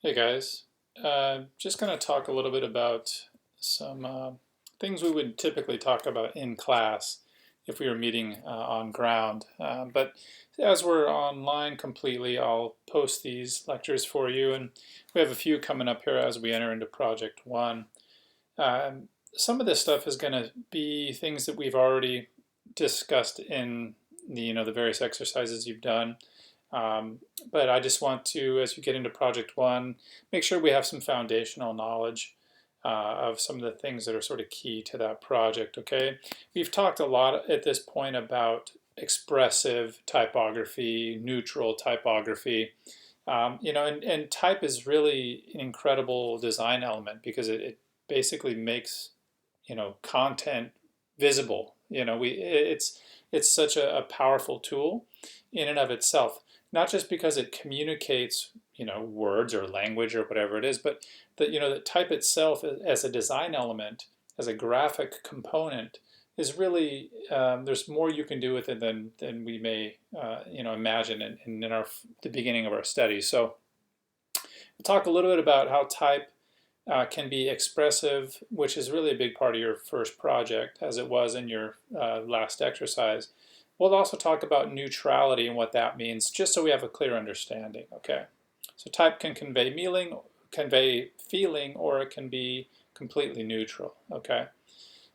Hey guys, just going to talk a little bit about some things we would typically talk about in class if we were meeting on ground. But as we're online completely, I'll post these lectures for you, and we have a few coming up here as we enter into Project 1. Some of this stuff is going to be things that we've already discussed in the various exercises you've done. Um, but I just want to, as you get into Project 1, make sure we have some foundational knowledge of some of the things that are sort of key to that project, okay? We've talked a lot at this point about expressive typography, neutral typography. And type is really an incredible design element because it basically makes, content visible. It's such a powerful tool in and of itself, not just because it communicates, words or language or whatever it is, but that type itself as a design element, as a graphic component, is really there's more you can do with it than we may imagine in the beginning of our study. So we'll talk a little bit about how type can be expressive, which is really a big part of your first project, as it was in your last exercise. We'll also talk about neutrality and what that means, just so we have a clear understanding. Okay, so type can convey feeling, or it can be completely neutral. Okay,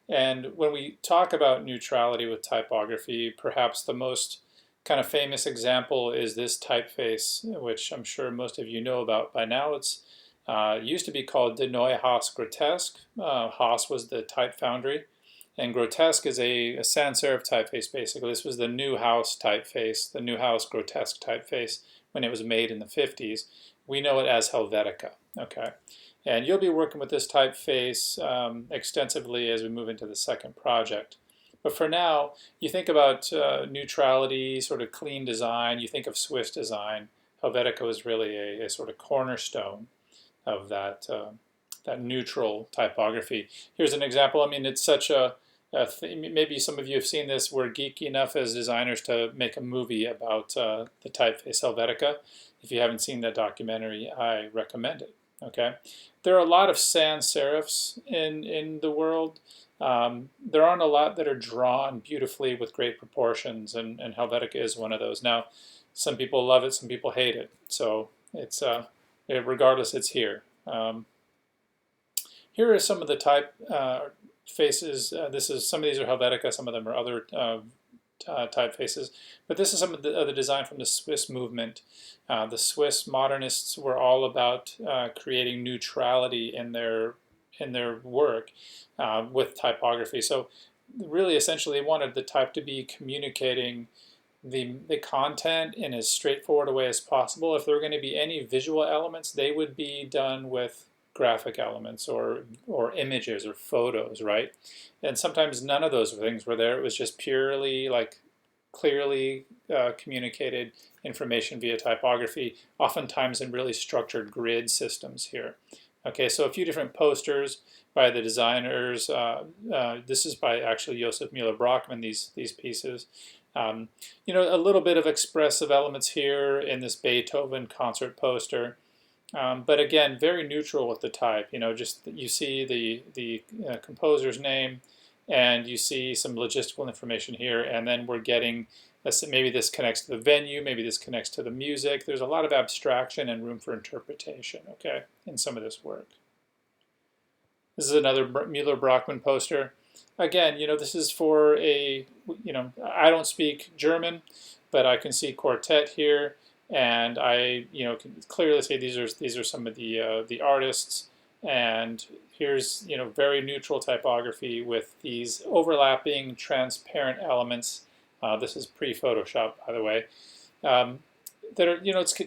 and when we talk about neutrality with typography, perhaps the most kind of famous example is this typeface, which I'm sure most of you know about by now. It's used to be called De Neue Haas Grotesque. Haas was the type foundry, and Grotesque is a sans serif typeface, basically. This was the Neuhaus typeface, the Neuhaus Grotesque typeface, when it was made in the 50s. We know it as Helvetica, okay? And you'll be working with this typeface extensively as we move into the second project. But for now, you think about neutrality, sort of clean design, you think of Swiss design. Helvetica is really a sort of cornerstone of that neutral typography. Here's an example. I mean, it's such maybe some of you have seen this. We're geeky enough as designers to make a movie about the typeface Helvetica. If you haven't seen that documentary, I recommend it. Okay, there are a lot of sans serifs in the world. There aren't a lot that are drawn beautifully with great proportions, and Helvetica is one of those. Now, some people love it, some people hate it. So it's regardless, it's here. Here are some of the type faces. Some of these are Helvetica, some of them are other typefaces. But this is some of the design from the Swiss movement. The Swiss modernists were all about creating neutrality in their work with typography. So really, essentially, they wanted the type to be communicating the content in as straightforward a way as possible. If there were going to be any visual elements, they would be done with graphic elements or images or photos, right? And sometimes none of those things were there. It was just purely like clearly communicated information via typography, oftentimes in really structured grid systems here. Okay, so a few different posters by the designers. This is by actually Josef Müller-Brockmann, these pieces. A little bit of expressive elements here in this Beethoven concert poster. But again, very neutral with the type. Just you see the composer's name, and you see some logistical information here, and then we're getting maybe this connects to the venue, maybe this connects to the music. There's a lot of abstraction and room for interpretation, okay, in some of this work. This is another Müller-Brockmann poster. Again, this is for I don't speak German, but I can see quartet here, and I, can clearly say these are some of the artists. And here's, very neutral typography with these overlapping transparent elements. This is pre-Photoshop, by the way. That are,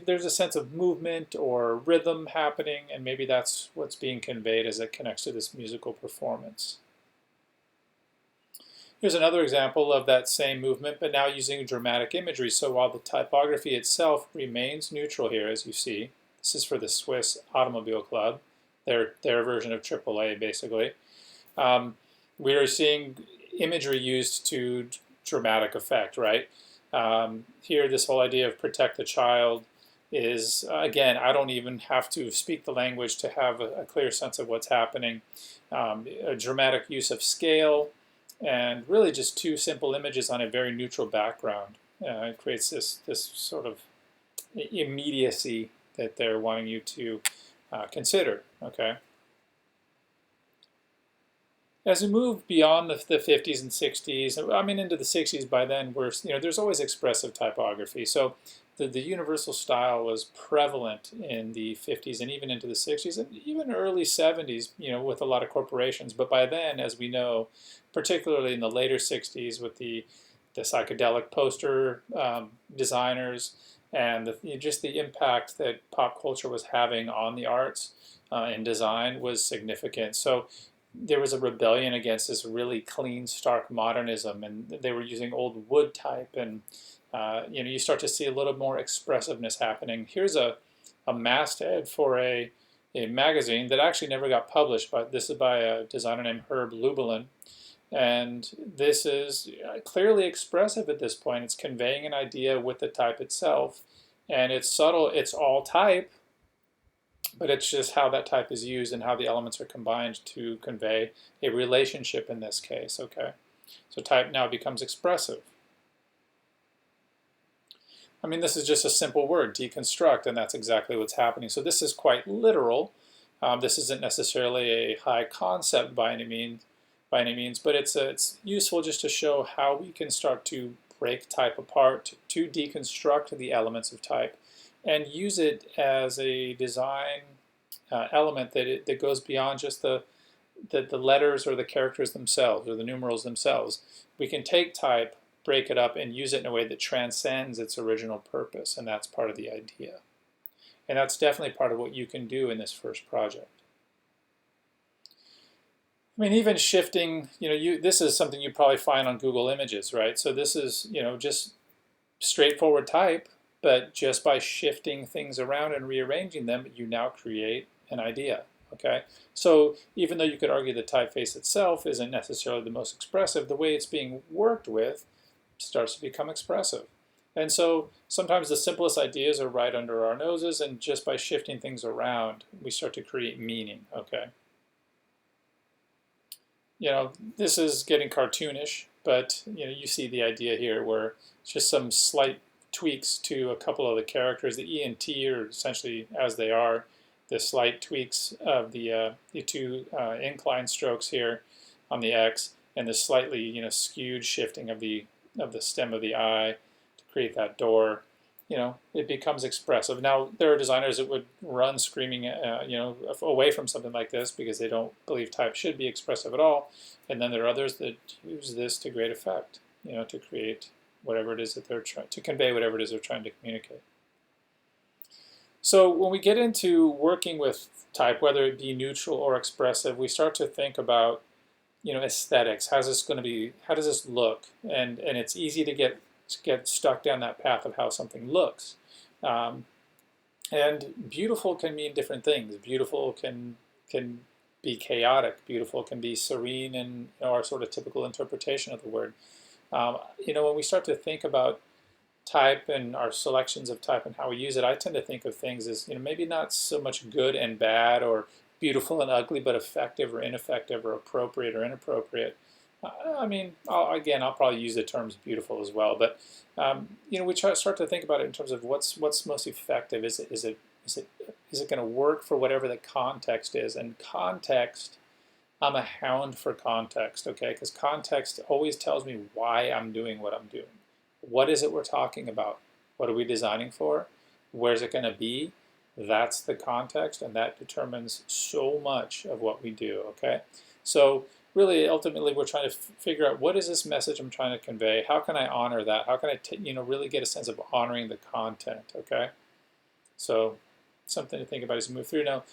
there's a sense of movement or rhythm happening, and maybe that's what's being conveyed as it connects to this musical performance. Here's another example of that same movement, but now using dramatic imagery. So while the typography itself remains neutral here, as you see, this is for the Swiss Automobile Club, their version of AAA, basically. We are seeing imagery used to dramatic effect, right? Here, this whole idea of protect the child, is, again, I don't even have to speak the language to have a clear sense of what's happening. A dramatic use of scale, and really just two simple images on a very neutral background. It creates this sort of immediacy that they're wanting you to consider. Okay. As we move beyond the 50s and 60s, I mean into the 60s, by then there's always expressive typography. So the universal style was prevalent in the 50s and even into the 60s and even early 70s, with a lot of corporations. But by then, as we know, particularly in the later 60s with the psychedelic poster designers and just the impact that pop culture was having on the arts and design was significant. So there was a rebellion against this really clean, stark modernism, and they were using old wood type, and you start to see a little more expressiveness happening. Here's a masthead for a magazine that actually never got published, but this is by a designer named Herb Lubalin, and this is clearly expressive at this point. It's conveying an idea with the type itself, and it's subtle. It's all type, but it's just how that type is used and how the elements are combined to convey a relationship in this case, okay? So type now becomes expressive. I mean, this is just a simple word, deconstruct, and that's exactly what's happening. So this is quite literal. This isn't necessarily a high concept by any means, but it's useful just to show how we can start to break type apart, to deconstruct the elements of type, and use it as a design element that goes beyond just the letters or the characters themselves or the numerals themselves. We can take type, break it up, and use it in a way that transcends its original purpose, and that's part of the idea. And that's definitely part of what you can do in this first project. I mean, even shifting, this is something you probably find on Google Images, right? So this is, just straightforward type, but just by shifting things around and rearranging them, you now create an idea, okay? So even though you could argue the typeface itself isn't necessarily the most expressive, the way it's being worked with starts to become expressive. And so sometimes the simplest ideas are right under our noses, and just by shifting things around, we start to create meaning, okay? This is getting cartoonish, but you see the idea here where it's just some slight tweaks to a couple of the characters. The E and T are essentially as they are. The slight tweaks of the two incline strokes here on the X, and the slightly skewed shifting of the stem of the I to create that door. It becomes expressive. Now, there are designers that would run screaming, away from something like this because they don't believe type should be expressive at all. And then there are others that use this to great effect, to create whatever it is that they're trying to convey, whatever it is they're trying to communicate. So when we get into working with type, whether it be neutral or expressive, we start to think about, aesthetics. How's this going to be? How does this look? And it's easy to get stuck down that path of how something looks. And beautiful can mean different things. Beautiful can be chaotic. Beautiful can be serene in our sort of typical interpretation of the word. When we start to think about type and our selections of type and how we use it, I tend to think of things as maybe not so much good and bad or beautiful and ugly, but effective or ineffective or appropriate or inappropriate. I mean, I'll probably use the terms beautiful as well, but we start to think about it in terms of what's most effective. Is it going to work for whatever the context is? And context, I'm a hound for context, okay? Because context always tells me why I'm doing what I'm doing. What is it we're talking about? What are we designing for? Where's it going to be? That's the context, and that determines so much of what we do, okay? So really, ultimately, we're trying to figure out what is this message I'm trying to convey? How can I honor that? How can I really get a sense of honoring the content, okay? So something to think about as you move through. Now,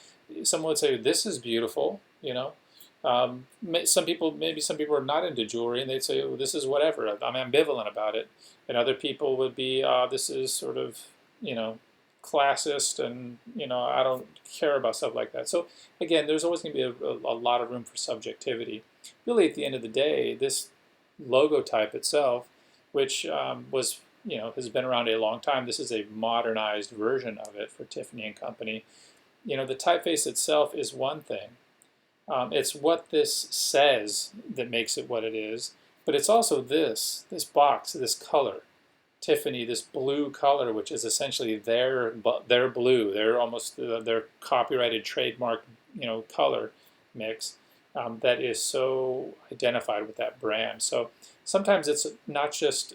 someone would say, this is beautiful, maybe some people are not into jewelry, and they'd say, oh, this is whatever. I'm ambivalent about it. And other people would be, this is sort of, classist, and I don't care about stuff like that. So again, there's always going to be a lot of room for subjectivity. Really, at the end of the day, this logo type itself, which was has been around a long time. This is a modernized version of it for Tiffany and Company. The typeface itself is one thing. It's what this says that makes it what it is, but it's also this box, this color. Tiffany, this blue color, which is essentially their blue, their almost their copyrighted trademark, color mix that is so identified with that brand. So sometimes it's not just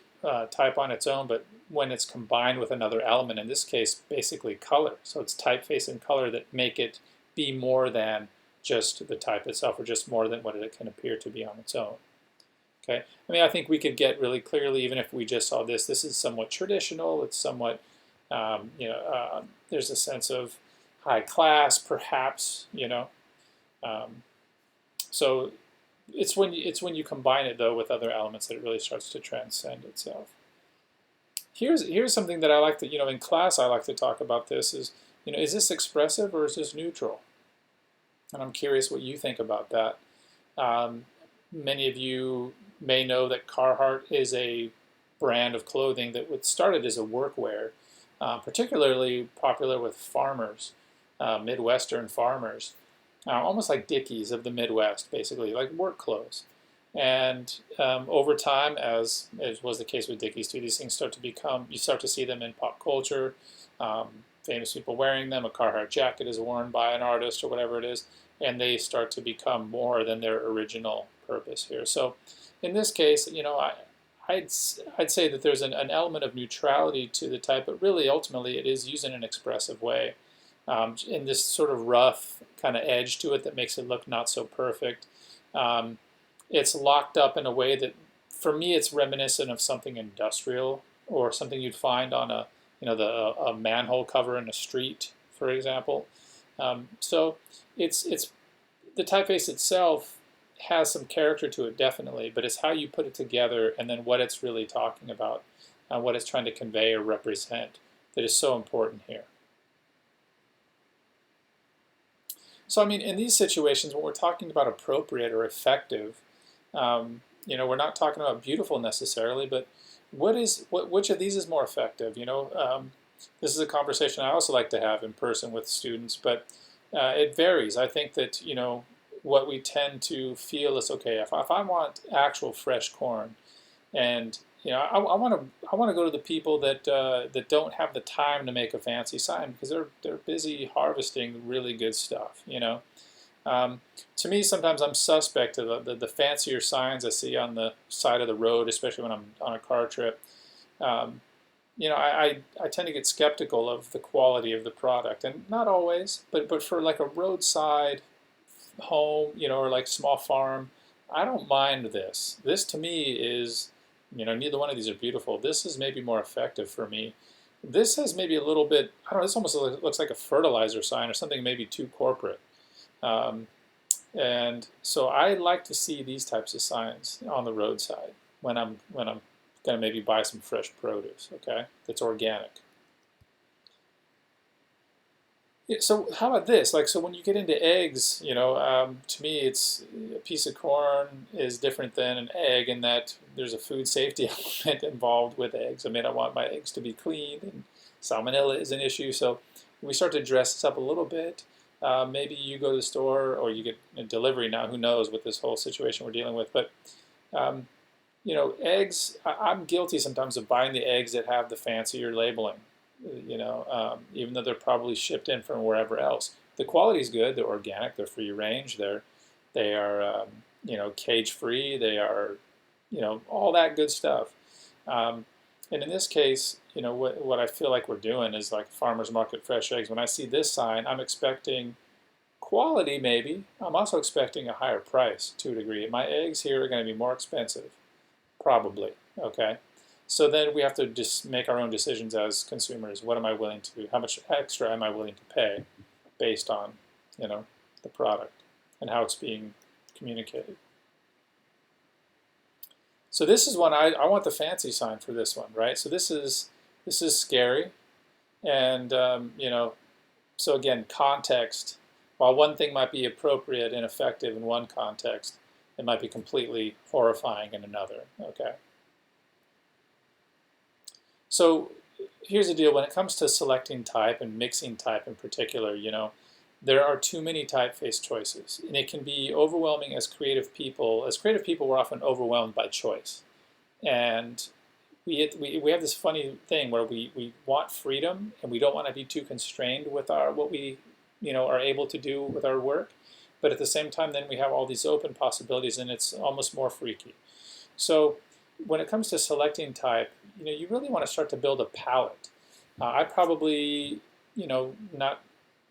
type on its own, but when it's combined with another element, in this case, basically color. So it's typeface and color that make it be more than just the type itself, or just more than what it can appear to be on its own. Okay, I mean, I think we could get really clearly, even if we just saw this is somewhat traditional. It's somewhat, there's a sense of high class, perhaps, So it's when you combine it though with other elements that it really starts to transcend itself. Here's something that I like to, in class I like to talk about this is this expressive or is this neutral? And I'm curious what you think about that. Many of you may know that Carhartt is a brand of clothing that started as a workwear, particularly popular with farmers, Midwestern farmers, almost like Dickies of the Midwest, basically, like work clothes. And over time, as was the case with Dickies too, these things you start to see them in pop culture, famous people wearing them. A Carhartt jacket is worn by an artist or whatever it is, and they start to become more than their original purpose here. So in this case, I'd say that there's an element of neutrality to the type, but really ultimately it is used in an expressive way. In this sort of rough kind of edge to it that makes it look not so perfect. It's locked up in a way that, for me, it's reminiscent of something industrial or something you'd find on a manhole cover in a street, for example. So it's the typeface itself has some character to it, definitely, but it's how you put it together and then what it's really talking about, what it's trying to convey or represent that is so important here. So, I mean, in these situations, when we're talking about appropriate or effective, we're not talking about beautiful necessarily, but which of these is more effective? This is a conversation I also like to have in person with students, but it varies. I think that, what we tend to feel is, okay, if I want actual fresh corn, and I want to go to the people that don't have the time to make a fancy sign because they're busy harvesting really good stuff. To me, sometimes I'm suspect of the fancier signs I see on the side of the road, especially when I'm on a car trip. I tend to get skeptical of the quality of the product, and not always, but for like a roadside home, or like small farm, I don't mind this. This to me is, neither one of these are beautiful. This is maybe more effective for me. This has maybe a little bit, I don't know, this almost looks like a fertilizer sign or something maybe too corporate. And so I like to see these types of signs on the roadside when I'm going to maybe buy some fresh produce, okay, that's organic. So how about this? So when you get into eggs, to me, it's a piece of corn is different than an egg in that there's a food safety element involved with eggs. I mean, I want my eggs to be clean, and salmonella is an issue. So we start to dress this up a little bit. Maybe you go to the store or you get a delivery now. Who knows with this whole situation we're dealing with? But eggs. I'm guilty sometimes of buying the eggs that have the fancier labeling. Even though they're probably shipped in from wherever else. The quality is good. They're organic. They're free range. They are cage free. They are all that good stuff. And in this case, what I feel like we're doing is like farmers market fresh eggs. When I see this sign, I'm expecting quality maybe. I'm also expecting a higher price to a degree. My eggs here are going to be more expensive, probably. Okay. So then we have to just make our own decisions as consumers. What am I willing to do? How much extra am I willing to pay based on, the product and how it's being communicated? So this is one I want the fancy sign for this one, right? So this is scary, and so again, context. While one thing might be appropriate and effective in one context, it might be completely horrifying in another. Okay. So here's the deal. When it comes to selecting type and mixing type in particular, there are too many typeface choices, and it can be overwhelming as creative people. As creative people, we're often overwhelmed by choice, and we have this funny thing where we want freedom, and we don't want to be too constrained with what we are able to do with our work. But at the same time, then we have all these open possibilities, and it's almost more freaky. So when it comes to selecting type, you really want to start to build a palette. I probably, not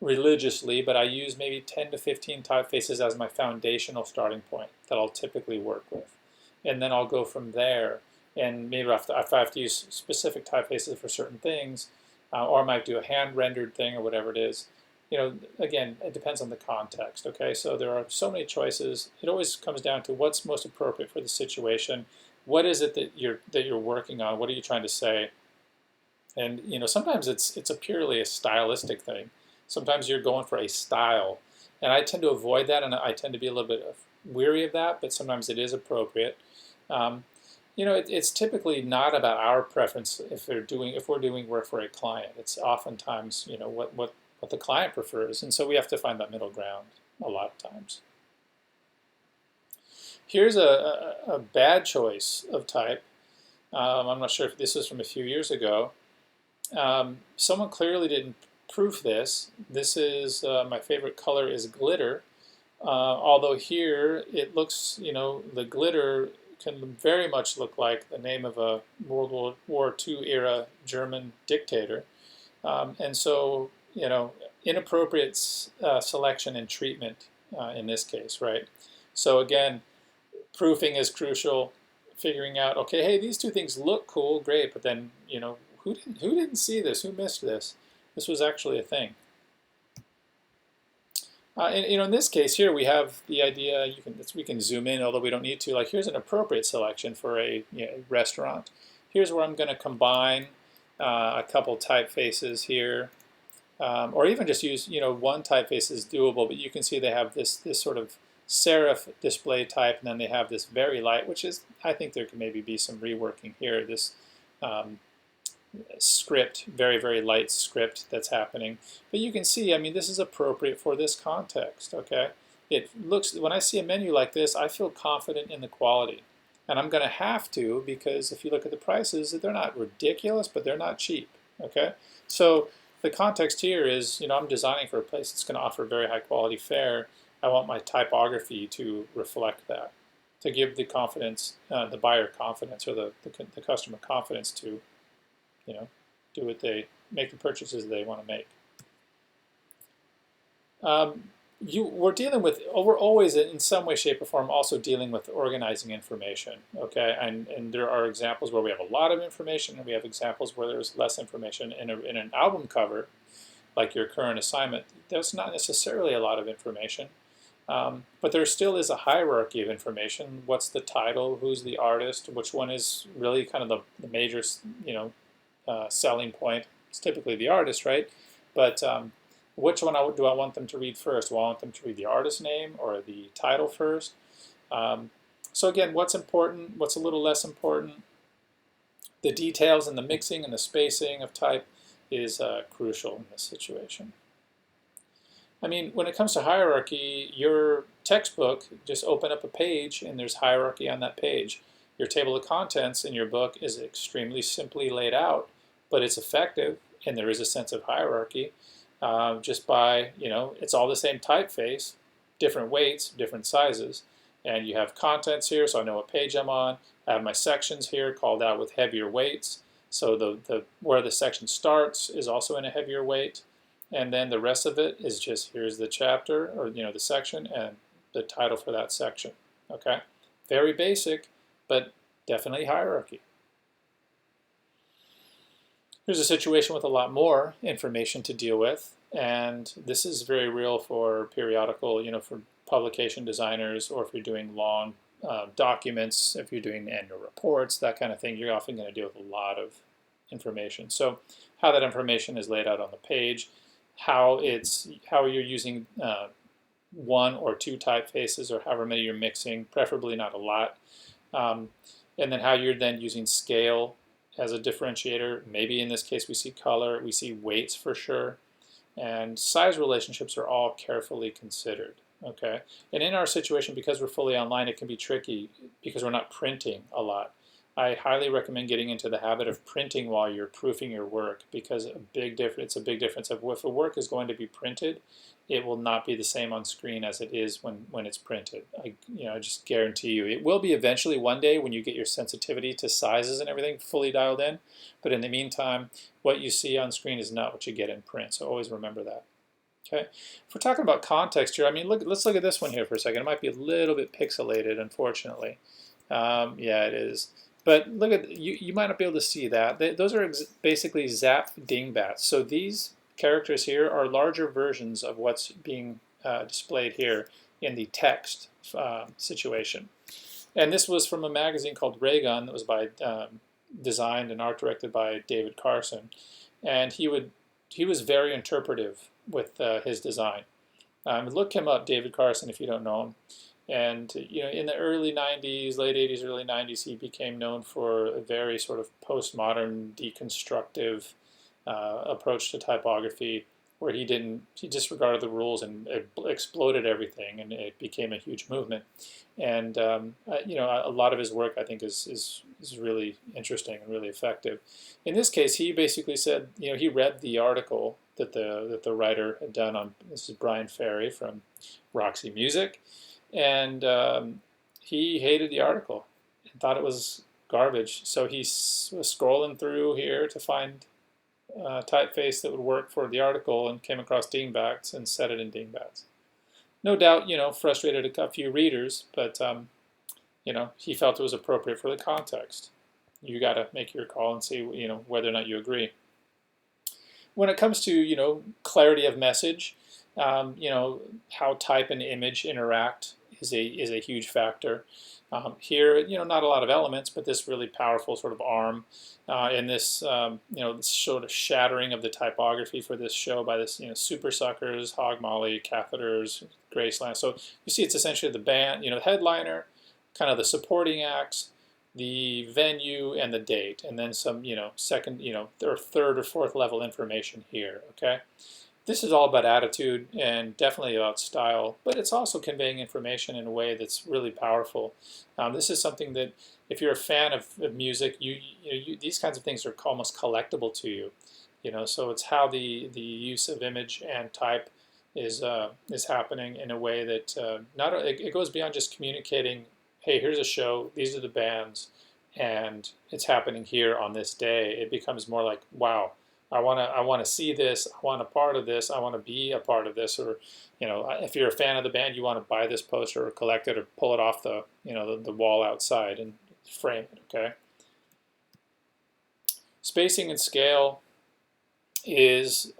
religiously, but I use maybe 10 to 15 typefaces as my foundational starting point that I'll typically work with. And then I'll go from there. And maybe if I have to use specific typefaces for certain things, or I might do a hand-rendered thing or whatever it is. Again, it depends on the context, okay? So there are so many choices. It always comes down to what's most appropriate for the situation. What is it that you're working on? What are you trying to say? And sometimes it's a purely a stylistic thing. Sometimes you're going for a style, and I tend to avoid that, and I tend to be a little bit weary of that. But sometimes it is appropriate. It's typically not about our preference if we're doing work for a client. It's oftentimes what the client prefers, and so we have to find that middle ground a lot of times. Here's a bad choice of type. I'm not sure if this is from a few years ago. Someone clearly didn't proof this. This is my favorite color is glitter. Although here it looks, the glitter can very much look like the name of a World War II era German dictator. And so, inappropriate selection and treatment in this case, right? So again, proofing is crucial. Figuring out, okay, hey, these two things look cool, great, but then, who didn't see this? Who missed this? This was actually a thing. And in this case here, we have the idea. We can zoom in, although we don't need to. Like here's an appropriate selection for a restaurant. Here's where I'm going to combine a couple typefaces here, or even just use one typeface is doable. But you can see they have this sort of serif display type, and then they have this very light, which is I think there could maybe be some reworking here. This script, very, very light script that's happening. But you can see, I mean, this is appropriate for this context, okay? It looks, when I see a menu like this, I feel confident in the quality. And I'm going to have to, because if you look at the prices, they're not ridiculous, but they're not cheap, okay? So the context here is, I'm designing for a place that's going to offer very high quality fare. I want my typography to reflect that, to give the confidence, the buyer confidence, or the customer confidence to make the purchases they want to make. We're always in some way, shape, or form also dealing with organizing information, okay? And there are examples where we have a lot of information, and we have examples where there's less information. In an album cover, like your current assignment, there's not necessarily a lot of information, but there still is a hierarchy of information. What's the title? Who's the artist? Which one is really kind of the major, selling point? It's typically the artist, right? But which one do I want them to read first? Do I want them to read the artist name or the title first? So again, what's important? What's a little less important? The details and the mixing and the spacing of type is crucial in this situation. I mean, when it comes to hierarchy, your textbook, just open up a page and there's hierarchy on that page. Your table of contents in your book is extremely simply laid out, but it's effective, and there is a sense of hierarchy just by, it's all the same typeface, different weights, different sizes. And you have contents here, so I know what page I'm on. I have my sections here called out with heavier weights. So where the section starts is also in a heavier weight. And then the rest of it is just, here's the chapter, or the section, and the title for that section, okay? Very basic, but definitely hierarchy. Here's a situation with a lot more information to deal with, and this is very real for periodical, for publication designers, or if you're doing long documents, if you're doing annual reports, that kind of thing, you're often going to deal with a lot of information. So how that information is laid out on the page, how you're using one or two typefaces, or however many you're mixing, preferably not a lot, and then how you're then using scale as a differentiator. Maybe in this case we see color, we see weights for sure, and size relationships are all carefully considered. Okay, and in our situation, because we're fully online, it can be tricky because we're not printing a lot. I highly recommend getting into the habit of printing while you're proofing your work, because it's a big difference of if a work is going to be printed, it will not be the same on screen as it is when it's printed. I just guarantee you it will be eventually one day when you get your sensitivity to sizes and everything fully dialed in, but in the meantime, what you see on screen is not what you get in print, so always remember that. Okay, if we're talking about context here, I mean, let's look at this one here for a second. It might be a little bit pixelated, unfortunately. Yeah, it is. But look at, you might not be able to see that. Those are basically zap dingbats. So these characters here are larger versions of what's being displayed here in the text situation. And this was from a magazine called Raygun that was designed and art directed by David Carson. And he was very interpretive with his design. Look him up, David Carson, if you don't know him. And in the early 90s, late 80s, early 90s, he became known for a very sort of postmodern, deconstructive approach to typography, where he disregarded the rules and exploded everything, and it became a huge movement. And a lot of his work, I think, is really interesting and really effective. In this case, he basically said, he read the article that the writer had done on, this is Brian Ferry from Roxy Music, and he hated the article and thought it was garbage. So he was scrolling through here to find typeface that would work for the article, and came across dingbats and set it in dingbats. No doubt, frustrated a few readers, but he felt it was appropriate for the context. You got to make your call and see, whether or not you agree. When it comes to, clarity of message, how type and image interact is a huge factor. Here, not a lot of elements, but this really powerful sort of arm, and this, this sort of shattering of the typography for this show by this, super suckers, hog molly, catheters, Graceland. So you see, it's essentially the band, the headliner, kind of the supporting acts, the venue, and the date, and then some, second, or third or fourth level information here. Okay. This is all about attitude and definitely about style, but it's also conveying information in a way that's really powerful. This is something that, if you're a fan of music, these kinds of things are almost collectible to you. So it's how the use of image and type is happening in a way that it goes beyond just communicating. Hey, here's a show. These are the bands, and it's happening here on this day. It becomes more like, wow. I want to see this. I want a part of this. I want to be a part of this. Or, if you're a fan of the band, you want to buy this poster or collect it or pull it off the wall outside and frame it. Okay. Spacing and scale is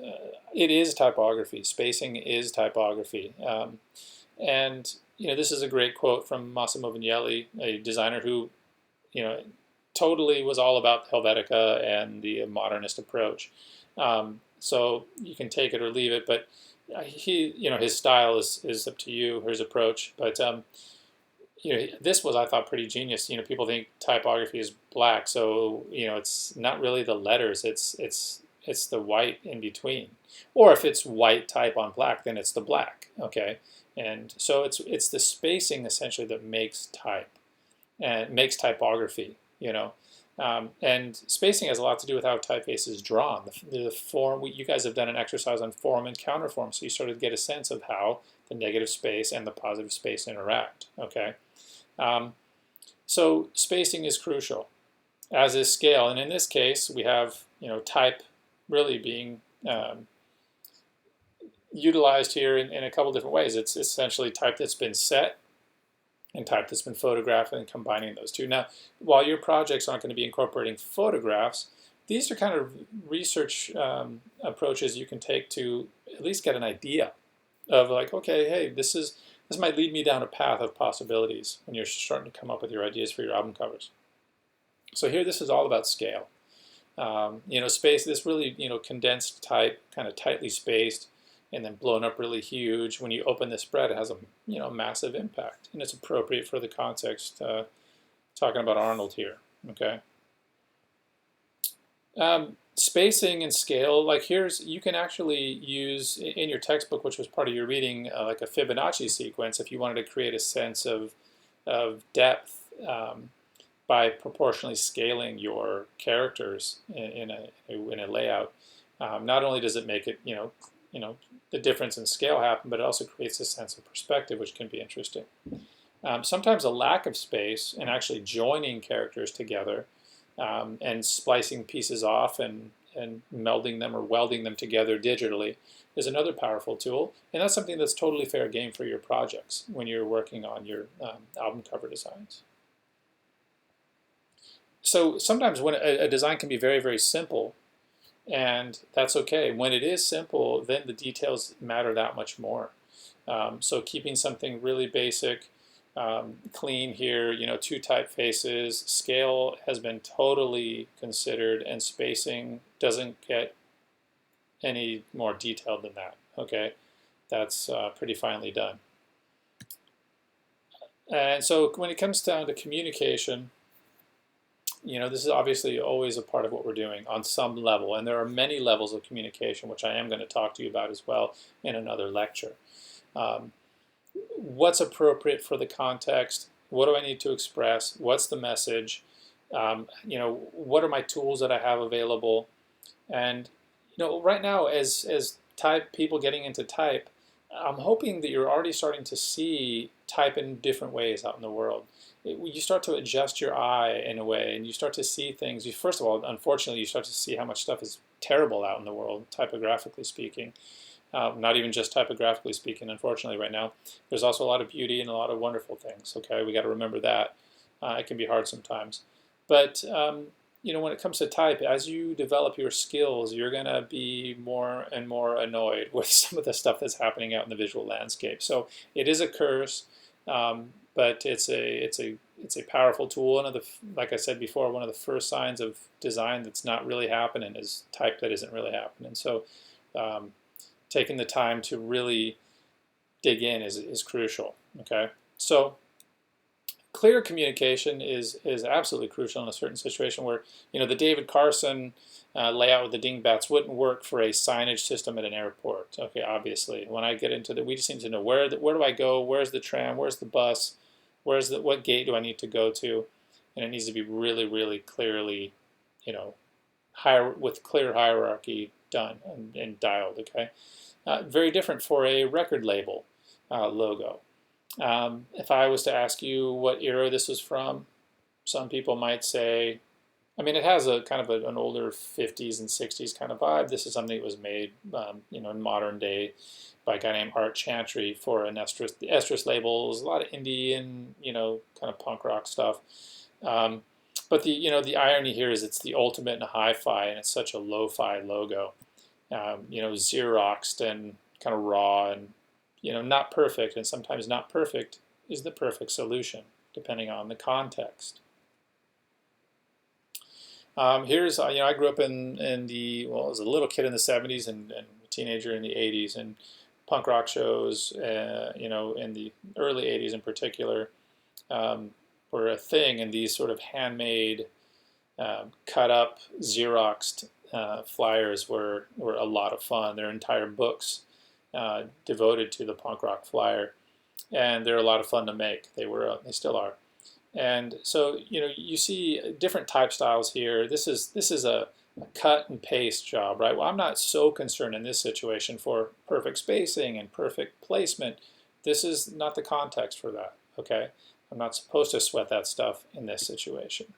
typography. Spacing is typography. And this is a great quote from Massimo Vignelli, a designer who, totally was all about Helvetica and the modernist approach. So you can take it or leave it, but his style is up to you, his approach. But this was, I thought, pretty genius. People think typography is black, so it's not really the letters. It's the white in between. Or if it's white type on black, then it's the black. Okay, and so it's the spacing essentially that makes type and makes typography. And spacing has a lot to do with how typeface is drawn. The form, you guys have done an exercise on form and counterform, so you sort of get a sense of how the negative space and the positive space interact. Okay, so spacing is crucial, as is scale. And in this case, we have type really being utilized here in a couple different ways. It's essentially type that's been set and type that's been photographed, and combining those two. Now, while your projects aren't going to be incorporating photographs, these are kind of research approaches you can take to at least get an idea of, like, okay, hey, this might lead me down a path of possibilities when you're starting to come up with your ideas for your album covers. So here, this is all about scale. Space, this really, condensed type, kind of tightly spaced, and then blown up really huge. When you open this spread, it has a massive impact, and it's appropriate for the context. Talking about Arnold here, okay. Spacing and scale, like you can actually use in your textbook, which was part of your reading, like a Fibonacci sequence if you wanted to create a sense of depth by proportionally scaling your characters in a layout. Not only does it make it, the difference in scale happen, but it also creates a sense of perspective, which can be interesting. Sometimes a lack of space and actually joining characters together and splicing pieces off and melding them or welding them together digitally is another powerful tool. And that's something that's totally fair game for your projects when you're working on your album cover designs. So sometimes when a design can be very, very simple, and that's okay. When it is simple, then the details matter that much more. So keeping something really basic, clean here, 2 typefaces, scale has been totally considered, and spacing doesn't get any more detailed than that, okay? That's pretty finely done. And so when it comes down to communication, this is obviously always a part of what we're doing on some level, and there are many levels of communication, which I am going to talk to you about as well in another lecture. What's appropriate for the context? What do I need to express? What's the message? What are my tools that I have available? And right now, as people getting into type, I'm hoping that you're already starting to see type in different ways out in the world. You start to adjust your eye in a way, and you start to see things. First of all, unfortunately, you start to see how much stuff is terrible out in the world, typographically speaking. Not even just typographically speaking, unfortunately, right now. There's also a lot of beauty and a lot of wonderful things, okay? We got to remember that. It can be hard sometimes. But, when it comes to type, as you develop your skills, you're going to be more and more annoyed with some of the stuff that's happening out in the visual landscape. So it is a curse, but it's a powerful tool. And like I said before, one of the first signs of design that's not really happening is type that isn't really happening. So taking the time to really dig in is crucial. Okay, so clear communication is absolutely crucial in a certain situation where the David Carson layout with the dingbats wouldn't work for a signage system at an airport. Okay, obviously, when I get into we just need to know where do I go, where's the tram, where's the bus, what gate do I need to go to, and it needs to be really, really clearly, with clear hierarchy done and dialed. Okay. Very different for a record label logo. If I was to ask you what era this was from, some people might say, it has a kind of an older 50s and 60s kind of vibe. This is something that was made, in modern day by a guy named Art Chantry for the Estrus labels, a lot of indie and, kind of punk rock stuff. But the irony here is it's the ultimate in hi-fi, and it's such a lo-fi logo. Xeroxed and kind of raw and, not perfect. And sometimes not perfect is the perfect solution, depending on the context. Here's, I grew up in I was a little kid in the 70s and a teenager in the 80s, and punk rock shows, in the early 80s in particular, were a thing, and these sort of handmade, cut up, Xeroxed flyers were a lot of fun. There are entire books devoted to the punk rock flyer, and they're a lot of fun to make. They still are. And so you see different type styles here. This is a cut and paste job, right? Well, I'm not so concerned in this situation for perfect spacing and perfect placement. This is not the context for that. Okay, I'm not supposed to sweat that stuff in this situation.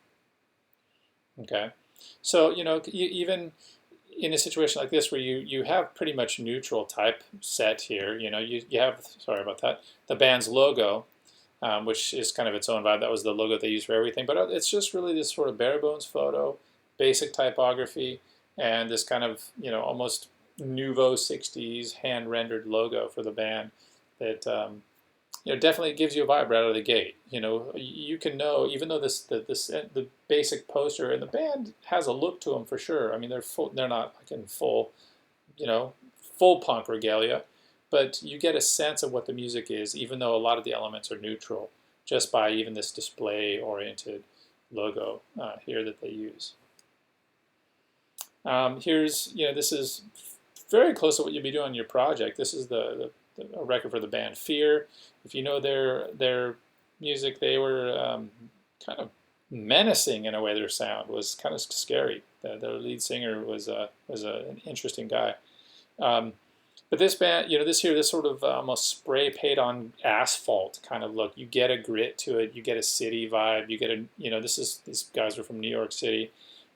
Okay. So, even in a situation like this where you have pretty much neutral type set here, you have, sorry about that, the band's logo, which is kind of its own vibe. That was the logo they used for everything. But it's just really this sort of bare bones photo, basic typography, and this kind of, almost nouveau 60s hand-rendered logo for the band that definitely gives you a vibe right out of the gate. You can know, even though the basic poster and the band has a look to them for sure. They're not like in full punk regalia, but you get a sense of what the music is, even though a lot of the elements are neutral, just by even this display-oriented logo here that they use. Here's, this is very close to what you'll be doing on your project. This is a record for the band Fear. If you know their music, they were kind of menacing in a way. Their sound was kind of scary. The lead singer was an interesting guy. Um, but this band, this sort of almost spray paint on asphalt kind of look. You get a grit to it. You get a city vibe. You get these guys are from New York City.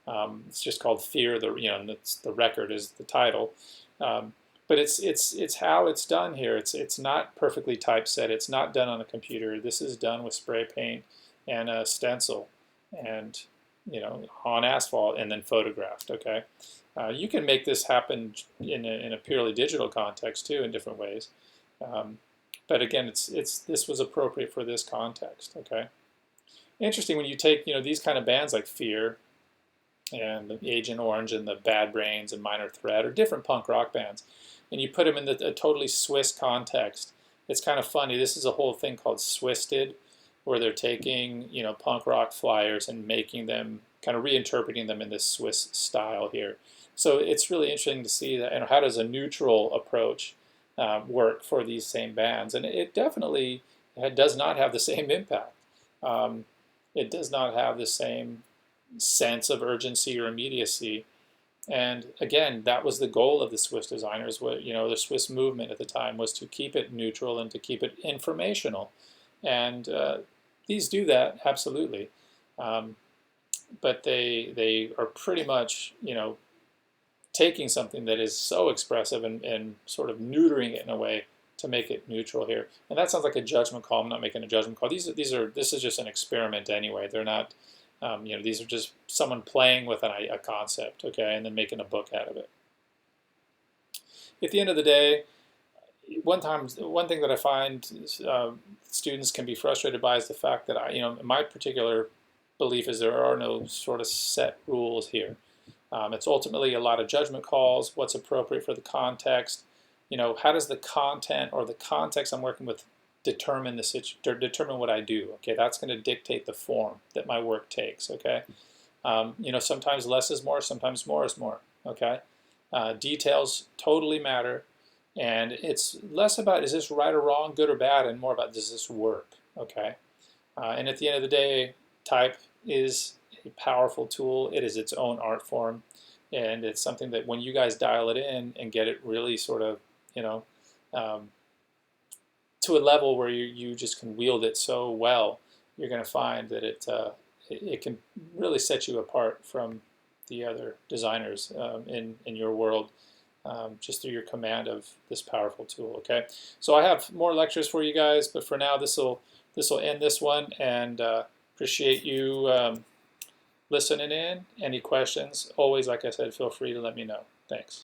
It's just called Fear. And the record is the title. But it's how it's done here. It's not perfectly typeset. It's not done on a computer. This is done with spray paint and a stencil, and on asphalt and then photographed. Okay. You can make this happen in a purely digital context too, in different ways. But again, this was appropriate for this context. Okay, interesting when you take these kind of bands like Fear and the Agent Orange and the Bad Brains and Minor Threat or different punk rock bands, and you put them in a totally Swiss context. It's kind of funny. This is a whole thing called Swisted, where they're taking punk rock flyers and making them kind of reinterpreting them in this Swiss style here. So it's really interesting to see that, how does a neutral approach work for these same bands, and it definitely does not have the same impact. It does not have the same sense of urgency or immediacy. And again, that was the goal of the Swiss designers. The Swiss movement at the time was to keep it neutral and to keep it informational. And these do that absolutely, but they are pretty much taking something that is so expressive and sort of neutering it in a way to make it neutral here. And that sounds like a judgment call. I'm not making a judgment call. This is just an experiment anyway. They're not, these are just someone playing with a concept, okay, and then making a book out of it. At the end of the day, one thing that I find students can be frustrated by is the fact that my particular belief is there are no sort of set rules here. It's ultimately a lot of judgment calls. What's appropriate for the context? How does the content or the context I'm working with determine what I do? Okay, that's going to dictate the form that my work takes. Okay, sometimes less is more, sometimes more is more. Okay, details totally matter, and it's less about is this right or wrong, good or bad, and more about does this work. Okay, and at the end of the day, type is a powerful tool. It is its own art form, and it's something that when you guys dial it in and get it really sort of to a level where you just can wield it so well, you're going to find that it can really set you apart from the other designers in your world, just through your command of this powerful tool. Okay, so I have more lectures for you guys, but for now this will end this one, and appreciate you listening in. Any questions, always, like I said, feel free to let me know. Thanks.